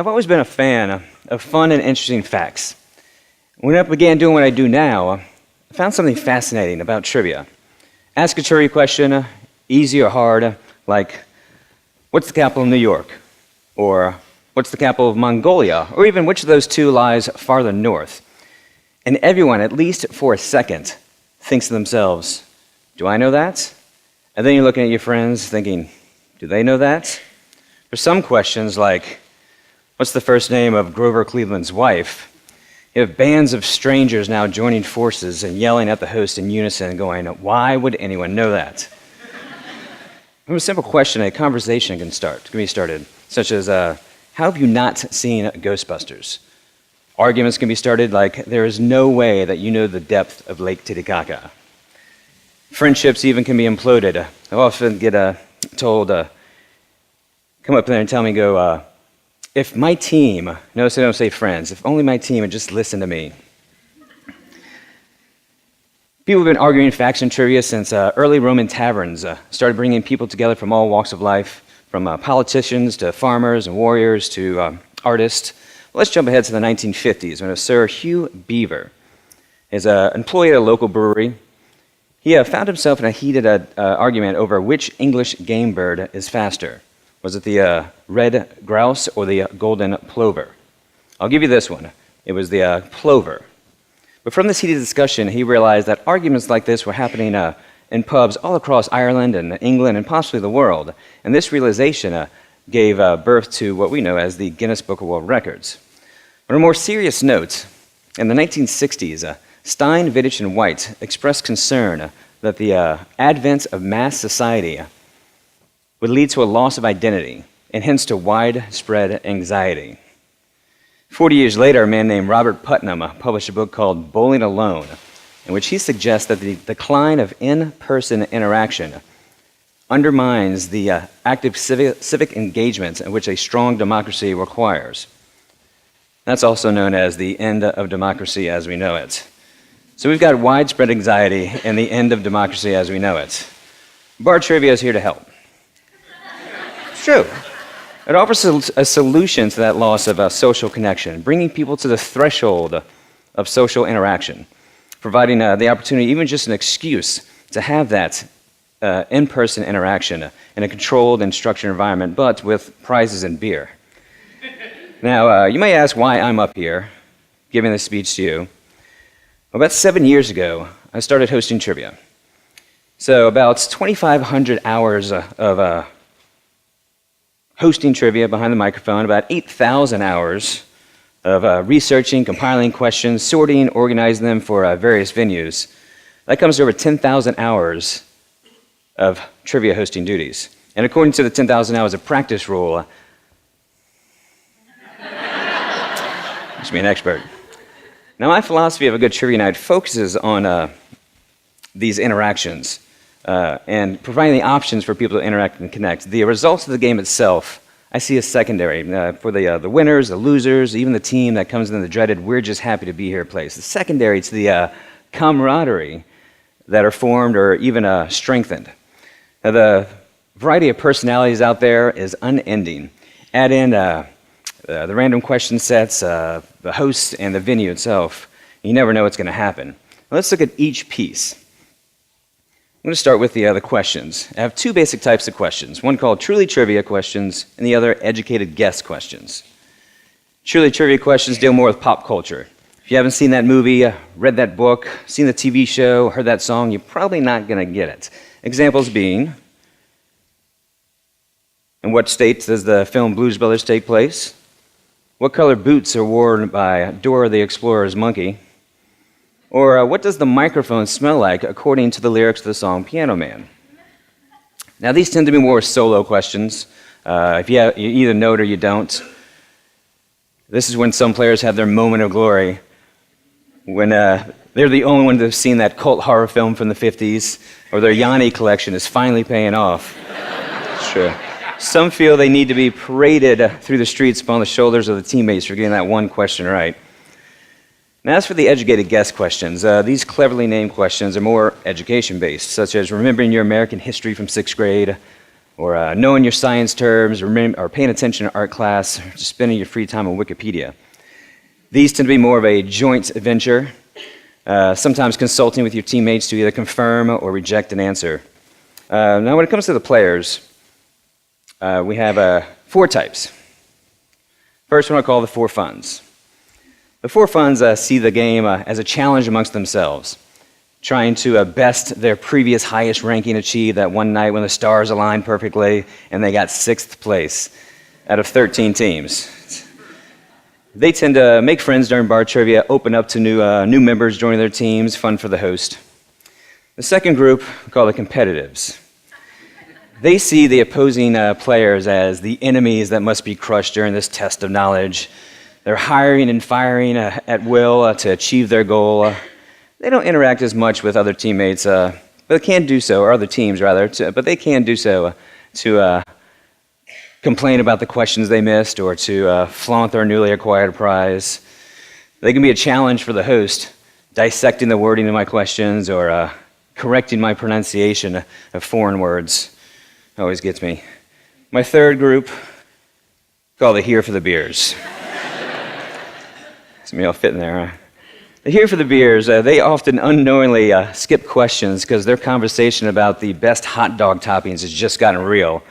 I've always been a fan of fun and interesting facts. When I began doing what I do now, I found something fascinating about trivia. Ask a trivia question, easy or hard, like, what's the capital of New York? Or, what's the capital of Mongolia? Or even, which of those two lies farther north? And everyone, at least for a second, thinks to themselves, do I know that? And then you're looking at your friends thinking, do they know that? For some questions like, what's the first name of Grover Cleveland's wife? You have bands of strangers now joining forces and yelling at the host in unison, going, why would anyone know that? From a simple question, a conversation can be started, such as, how have you not seen Ghostbusters? Arguments can be started like, there is no way that you know the depth of Lake Titicaca. Friendships even can be imploded. I often get told, come up there and tell me, if my team, notice I don't say friends, if only my team would just listen to me. People have been arguing facts and trivia since early Roman taverns started bringing people together from all walks of life, from politicians to farmers and warriors to artists. Well, let's jump ahead to the 1950s when Sir Hugh Beaver is an employee at a local brewery. He found himself in a heated argument over which English game bird is faster. Was it the red grouse or the golden plover? I'll give you this one. It was the plover. But from this heated discussion, he realized that arguments like this were happening in pubs all across Ireland and England and possibly the world. And this realization gave birth to what we know as the Guinness Book of World Records. On a more serious note, in the 1960s, Stein, Vidic, and White expressed concern that the advent of mass society would lead to a loss of identity, and hence to widespread anxiety. 40 years later, a man named Robert Putnam published a book called Bowling Alone, in which he suggests that the decline of in-person interaction undermines the active civic engagement in which a strong democracy requires. That's also known as the end of democracy as we know it. So we've got widespread anxiety and the end of democracy as we know it. Bar Trivia is here to help. It's true. It offers a solution to that loss of social connection, bringing people to the threshold of social interaction, providing the opportunity, even just an excuse, to have that in-person interaction in a controlled and structured environment, but with prizes and beer. Now, you may ask why I'm up here giving this speech to you. About 7 years ago, I started hosting trivia. So about 2,500 hours of hosting trivia behind the microphone, about 8,000 hours of researching, compiling questions, sorting, organizing them for various venues. That comes to over 10,000 hours of trivia hosting duties. And according to the 10,000 hours of practice rule, must be an expert. Now, my philosophy of a good trivia night focuses on these interactions and providing the options for people to interact and connect. The results of the game itself, I see as secondary. For the winners, the losers, even the team that comes in the dreaded, we're just happy to be here place. The secondary to the camaraderie that are formed or even strengthened. Now, the variety of personalities out there is unending. Add in the random question sets, the host, and the venue itself. You never know what's going to happen. Now, let's look at each piece. I'm going to start with the questions. I have two basic types of questions, one called truly trivia questions and the other educated guess questions. Truly trivia questions deal more with pop culture. If you haven't seen that movie, read that book, seen the TV show, heard that song, you're probably not going to get it. Examples being, in what state does the film Blues Brothers take place? What color boots are worn by Dora the Explorer's monkey? Or what does the microphone smell like according to the lyrics of the song Piano Man? Now, these tend to be more solo questions. If you either know it or you don't. This is when some players have their moment of glory, when they're the only one to have seen that cult horror film from the 50s, or their Yanni collection is finally paying off. It's true. Some feel they need to be paraded through the streets upon the shoulders of the teammates for getting that one question right. Now, as for the educated guess questions, these cleverly named questions are more education-based, such as remembering your American history from 6th grade, or knowing your science terms, or paying attention to art class, or just spending your free time on Wikipedia. These tend to be more of a joint adventure, sometimes consulting with your teammates to either confirm or reject an answer. Now, when it comes to the players, we have 4 types. First one I call the 4 funds. The 4 funds see the game as a challenge amongst themselves, trying to best their previous highest ranking achieved that one night when the stars aligned perfectly and they got 6th place out of 13 teams. They tend to make friends during bar trivia, open up to new members joining their teams, fun for the host. The second group we call the competitives. They see the opposing players as the enemies that must be crushed during this test of knowledge. They're hiring and firing at will to achieve their goal. They don't interact as much with other teammates, but they can do so, or other teams rather, but they can do so to complain about the questions they missed or to flaunt their newly acquired prize. They can be a challenge for the host, dissecting the wording of my questions or correcting my pronunciation of foreign words. Always gets me. My third group, called the Here for the Beers. Some of y'all fit in there, huh? The Here for the Beers, they often unknowingly skip questions because their conversation about the best hot dog toppings has just gotten real.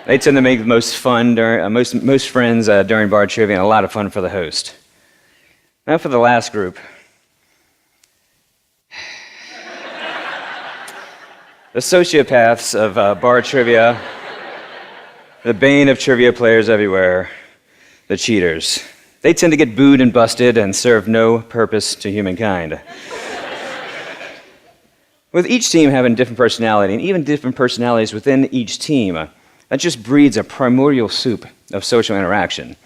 They tend to make the most fun, most friends during bar trivia, and a lot of fun for the host. Now for the last group. The sociopaths of bar trivia, the bane of trivia players everywhere, the cheaters. They tend to get booed and busted and serve no purpose to humankind. With each team having different personality, and even different personalities within each team, that just breeds a primordial soup of social interaction.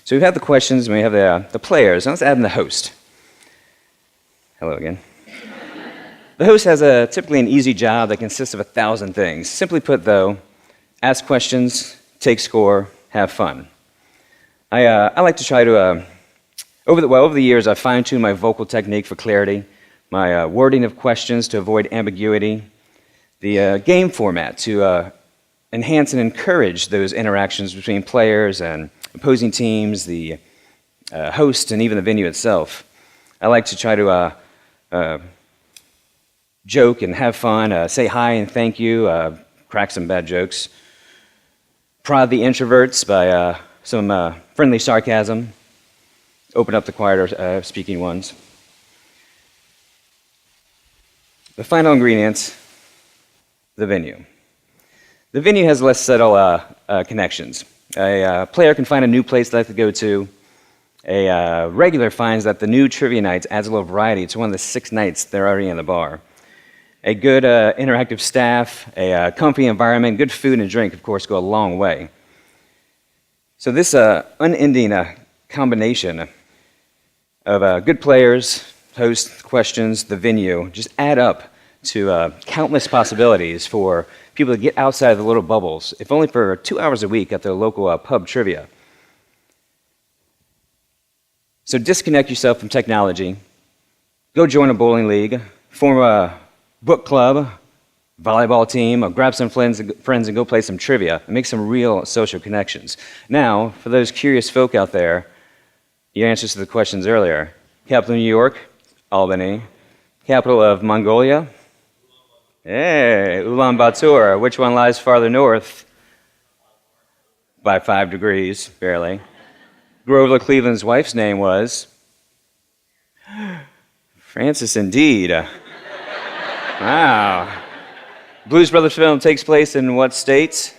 So we have the questions, and we have the players, and let's add in the host. Hello again. The host has typically an easy job that consists of 1,000 things. Simply put, though, ask questions, take score, have fun. I like to try to, over the years, I've fine-tuned my vocal technique for clarity, my wording of questions to avoid ambiguity, the game format to enhance and encourage those interactions between players and opposing teams, the host, and even the venue itself. I like to try to joke and have fun, say hi and thank you, crack some bad jokes, prod the introverts by some friendly sarcasm, open up the quieter speaking ones. The final ingredients, the venue. The venue has less subtle connections. A player can find a new place they like to go to. A regular finds that the new trivia nights adds a little variety to one of the 6 nights they're already in the bar. A good interactive staff, a comfy environment, good food and drink, of course, go a long way. So this unending combination of good players, host, questions, the venue, just add up to countless possibilities for people to get outside of the little bubbles, if only for 2 hours a week at their local pub trivia. So disconnect yourself from technology, go join a bowling league, form a book club, volleyball team, or grab some friends and go play some trivia and make some real social connections. Now, for those curious folk out there, your answers to the questions earlier. Capital of New York, Albany. Capital of Mongolia? Hey, Ulaanbaatar. Which one lies farther north? By 5 degrees, barely. Grover Cleveland's wife's name was? Frances, indeed. Wow. Blues Brothers film takes place in what states?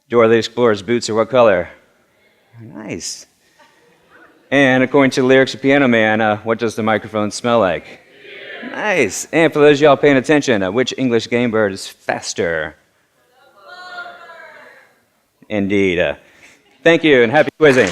Dora the Explorer's boots are what color? Nice. And according to the lyrics of Piano Man, what does the microphone smell like? Beer. Nice. And for those of y'all paying attention, which English game bird is faster? Indeed. Thank you and happy quizzing.